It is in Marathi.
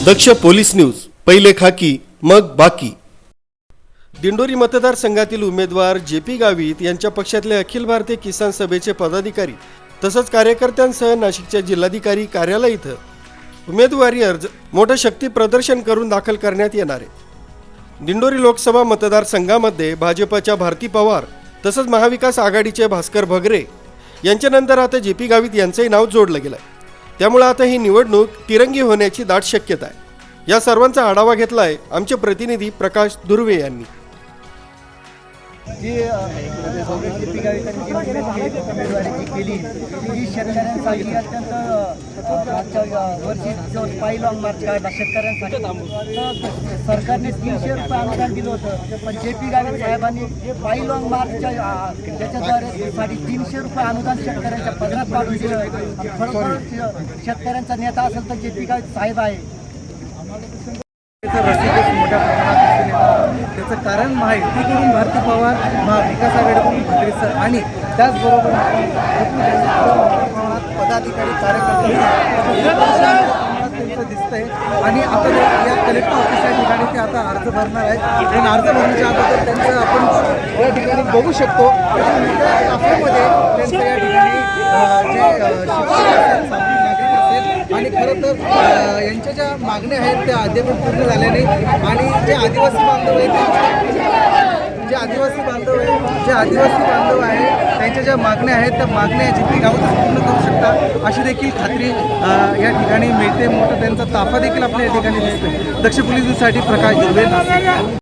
दक्ष पोलीस न्यूज, पहिले खाकी मग बाकी। दिंडोरी मतदारसंघातील उमेदवार जेपी गावित यांच्या पक्षातले अखिल भारतीय किसान सभेचे पदाधिकारी तसंच कार्यकर्त्यांसह नाशिकच्या जिल्हाधिकारी कार्यालय इथं उमेदवारी अर्ज मोठं शक्ती प्रदर्शन करून दाखल करण्यात येणार आहे। दिंडोरी लोकसभा मतदारसंघामध्ये भाजपच्या भारती पवार तसंच महाविकास आघाडीचे भास्कर भगरे यांच्यानंतर आता जेपी गावित यांचंही नाव जोडलं गेलंय। त्यामुळे आता ही निवडणूक तिरंगी होण्याची दाट शक्यता आहे। या सर्वांचा आढावा घेतलाय आमचे प्रतिनिधी प्रकाश दुर्वे यांनी। जी जेपी गावितांनी उमेदवारी केली ही शेतकऱ्यांसाठी अत्यंत मागच्या वर्षी जो पायलॉंग मार्च काढला शेतकऱ्यांसाठी, तर सरकारने 300 रुपये अनुदान दिलं होतं, पण जेपी गावित साहेबांनी पायलॉंग मार्चच्या त्याच्याद्वारे 350 रुपये अनुदान शेतकऱ्यांच्या पदरात पाडून दिलं। खरोखर शेतकऱ्यांचा नेता असेल तर जेपी गावित साहेब आहे। रस्त्यात मोठ्या प्रमाणात दिसून येतं। त्याचं कारण माहिती करून भारती पवार महाविकास आघाडीकडून भगरे सर आणि त्याचबरोबर पदाधिकारी कार्यकर्ते त्यांचं दिसतंय। आणि आता या कलेक्टर ऑफिस या ठिकाणी ते आता अर्ज भरणार आहेत आणि अर्ज भरण्याच्या अगोदर त्यांचं आपण या ठिकाणी बघू शकतो आपल्यामध्ये त्यांचं या ठिकाणी जे आणि खरं तर यांच्या ज्या मागण्या आहेत त्या अद्याप पूर्ण झाल्या नाही आणि जे आदिवासी बांधव आहेत जे आदिवासी बांधव आहेत त्यांच्या ज्या मागण्या आहेत त्या मागण्या जेपी गावितच पूर्ण करू शकतात अशी देखील खात्री या ठिकाणी मिळते। मोठा त्यांचा ताफा देखील आपल्या या ठिकाणी दिसतोय। दक्ष पोलीस न्यूजसाठी प्रकाश दुर्वे, नाशिक।